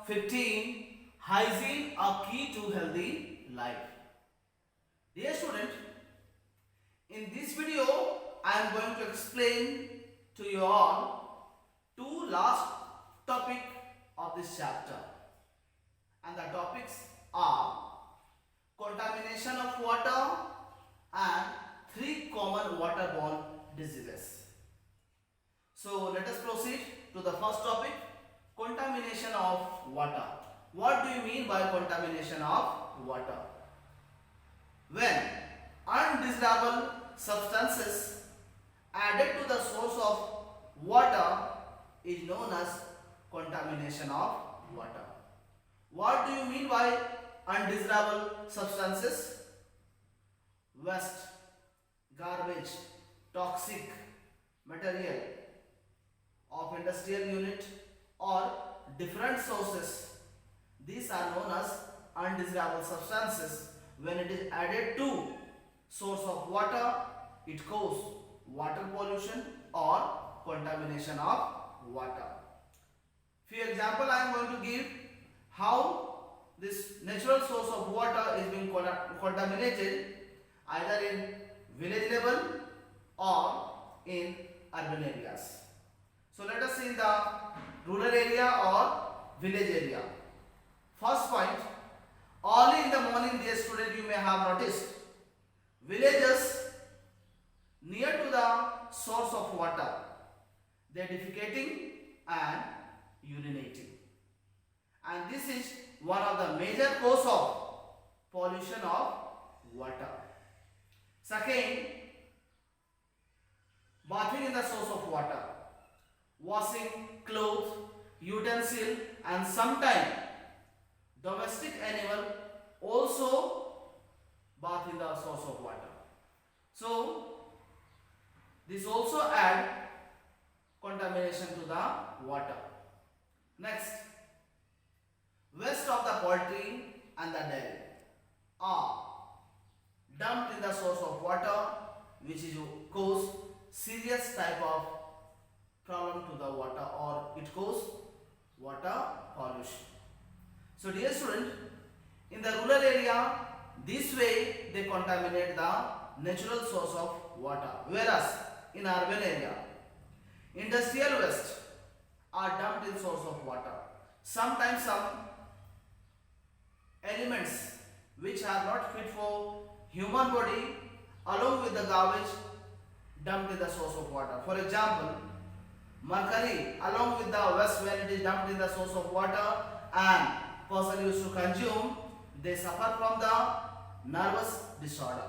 15. Hygiene, a key to healthy life. Dear student, in this video I am going to explain to you all two last topic of this chapter, and the topics are contamination of water and 3 common waterborne diseases. So let us proceed to the first topic, contamination of water. What do you mean by contamination of water? When undesirable substances added to the source of water is known as contamination of water. What do you mean by undesirable substances? Waste, garbage, toxic material of industrial unit or different sources. These are known as undesirable substances. When it is added to source of water, it causes water pollution or contamination of water. For example, I am going to give how this natural source of water is being contaminated either in village level or in urban areas. So let us see the rural area or village area. First point, early in the morning, dear student, you may have noticed villagers near to the source of water, they are defecating and urinating, and this is one of the major cause of pollution of water. Second, bathing in the source of water, washing clothes, utensil, and sometimes domestic animal also bath in the source of water. So this also add contamination to the water. Next, waste of the poultry and the dairy are dumped in the source of water, which is cause serious type of problem to the water, or it cause water pollution. So dear student, in the rural area, this way they contaminate the natural source of water, whereas in urban area, industrial waste are dumped in source of water. Sometimes some elements which are not fit for human body along with the garbage dumped in the source of water. For example, mercury along with the waste, when it is dumped in the source of water and person used to consume, they suffer from the nervous disorder.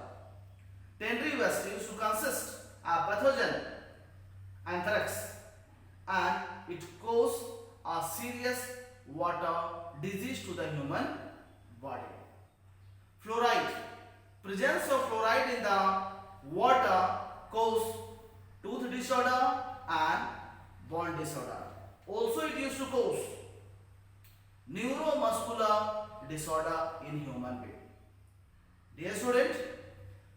Ternary waste used to consist of pathogen anthrax, and it causes a serious water disease to the human body. Fluoride, presence of fluoride in the water cause tooth disorder and bone disorder. Also it used to cause neuromuscular disorder in human being. Dear student,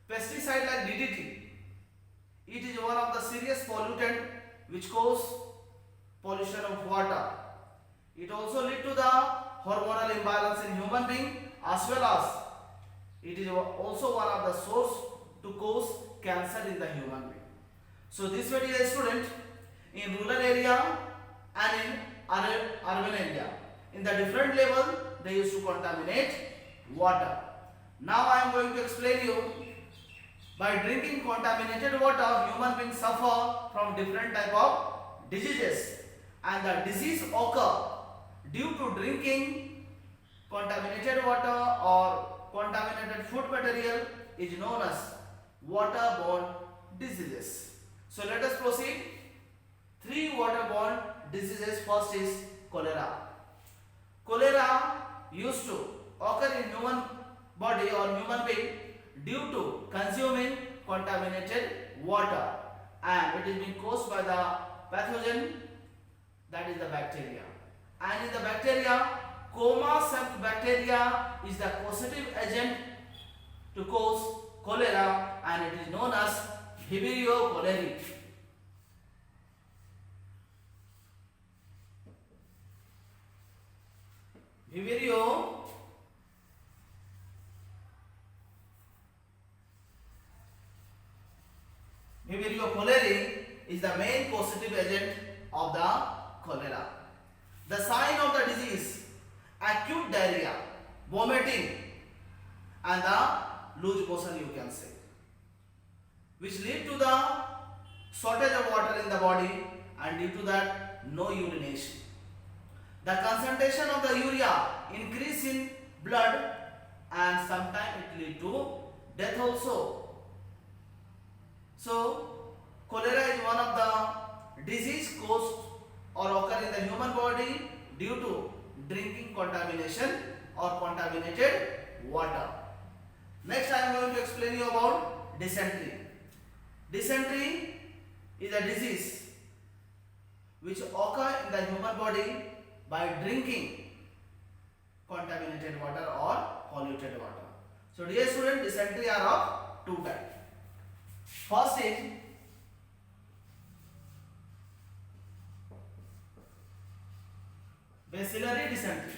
pesticide like DDT, it is one of the serious pollutant which cause pollution of water. It also lead to the hormonal imbalance in human being, as well as it is also one of the source to cause cancer in the human being. So this way, dear student, in rural area and in urban area, in the different level, they used to contaminate water. Now I am going to explain you, by drinking contaminated water, human beings suffer from different type of diseases, and the disease occur due to drinking contaminated water or contaminated food material is known as waterborne diseases. So let us proceed. 3 waterborne diseases. First is cholera. Cholera used to occur in human body or human being due to consuming contaminated water, and it is being caused by the pathogen, that is the bacteria. And in the bacteria, Coma bacteria is the causative agent to cause cholera, and it is known as Vibrio cholerae. Vibrio cholerae is the main causative agent of the cholera. The sign of the disease: acute diarrhea, vomiting, and the loose motion, you can say, which lead to the shortage of water in the body, and due to that no urination. The concentration of the urea increase in blood, and sometimes it lead to death also. So cholera is one of the disease caused or occur in the human body due to drinking contamination or contaminated water. Next I am going to explain you about dysentery. Dysentery is a disease which occur in the human body by drinking contaminated water or polluted water. So dear student, dysentery are of two types. First is bacillary dysentery.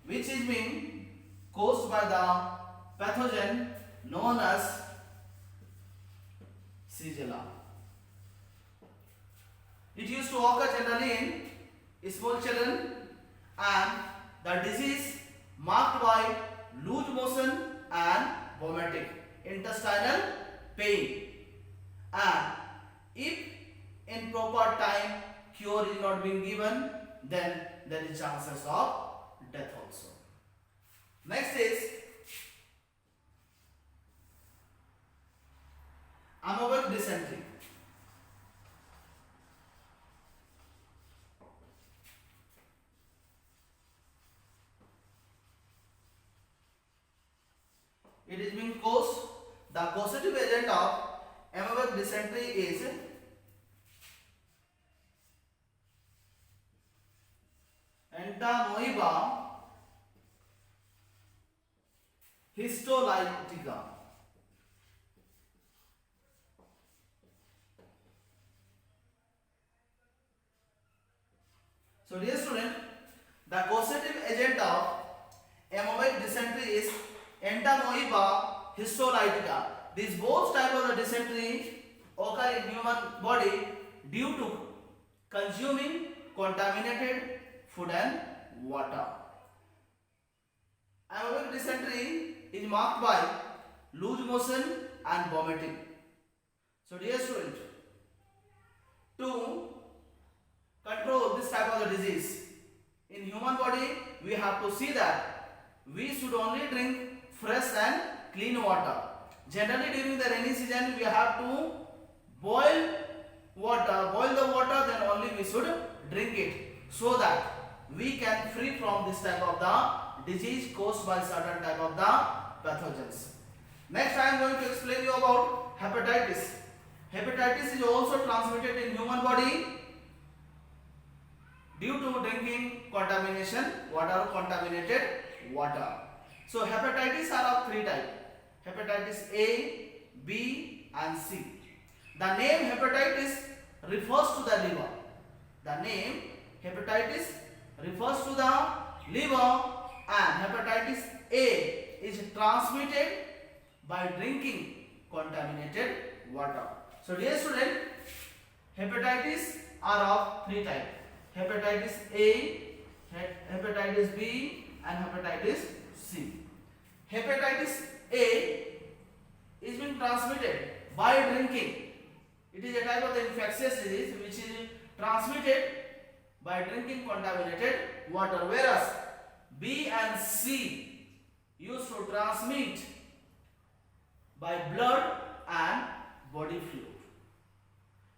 Which is being caused by the pathogen known as Shigella. It used to occur generally in small children, and the disease marked by loose motion and vomiting, intestinal pain, and if in proper time cure is not being given, then there is chances of death also. Next is amoebic dysentery. It is being caused, the causative agent of amoebic dysentery is Entamoeba histolytica. So dear student, the causative agent of amoebic dysentery is Entamoeba histolytica. These both type of the dysentery occur in human body due to consuming contaminated food and water. Amoebic dysentery is marked by loose motion and vomiting. So dear student, to control this type of the disease in human body, we have to see that we should only drink fresh and clean water. Generally during the rainy season we have to boil the water, then only we should drink it, so that we can free from this type of the disease caused by certain type of the pathogens. Next I am going to explain you about hepatitis. Hepatitis is also transmitted in human body due to drinking contamination water, contaminated water. So hepatitis are of three types: hepatitis A, B and C. The name hepatitis refers to the liver. The name hepatitis refers to the liver, and hepatitis A is transmitted by drinking contaminated water. So dear student, hepatitis are of three types: hepatitis A, hepatitis B and hepatitis C. Hepatitis A is being transmitted by drinking. It is a type of the infectious disease which is transmitted by drinking contaminated water, whereas B and C used to transmit by blood and body fluid.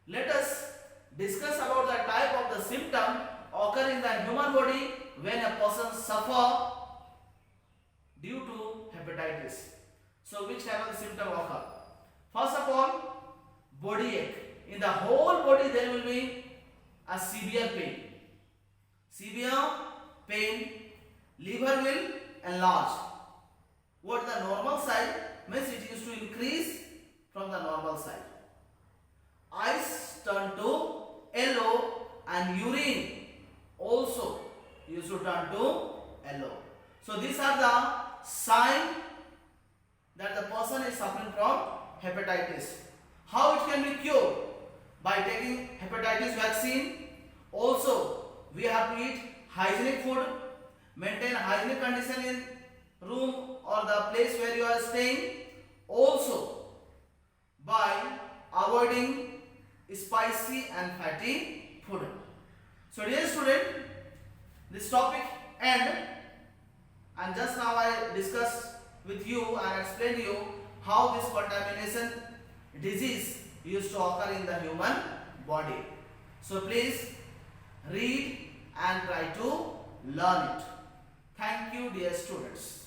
Let us discuss about the type of the symptom occur in the human body when a person suffer due to hepatitis. So which type of the symptom occur? First of all, body ache. In the whole body there will be a severe pain. Severe pain, liver will enlarge. What the normal side means, it used to increase from the normal side. Eyes turn to yellow, and urine also used to turn to yellow. So these are the signs that the person is suffering from hepatitis. How it can be cured? By taking hepatitis vaccine. Also, we have to eat hygienic food, maintain hygienic condition in room or the place where you are staying. Also, by avoiding spicy and fatty food. So dear student, this topic end, and just now I discussed with you and explained you how this contamination disease used to occur in the human body. So please read and try to learn it. Thank you, dear students.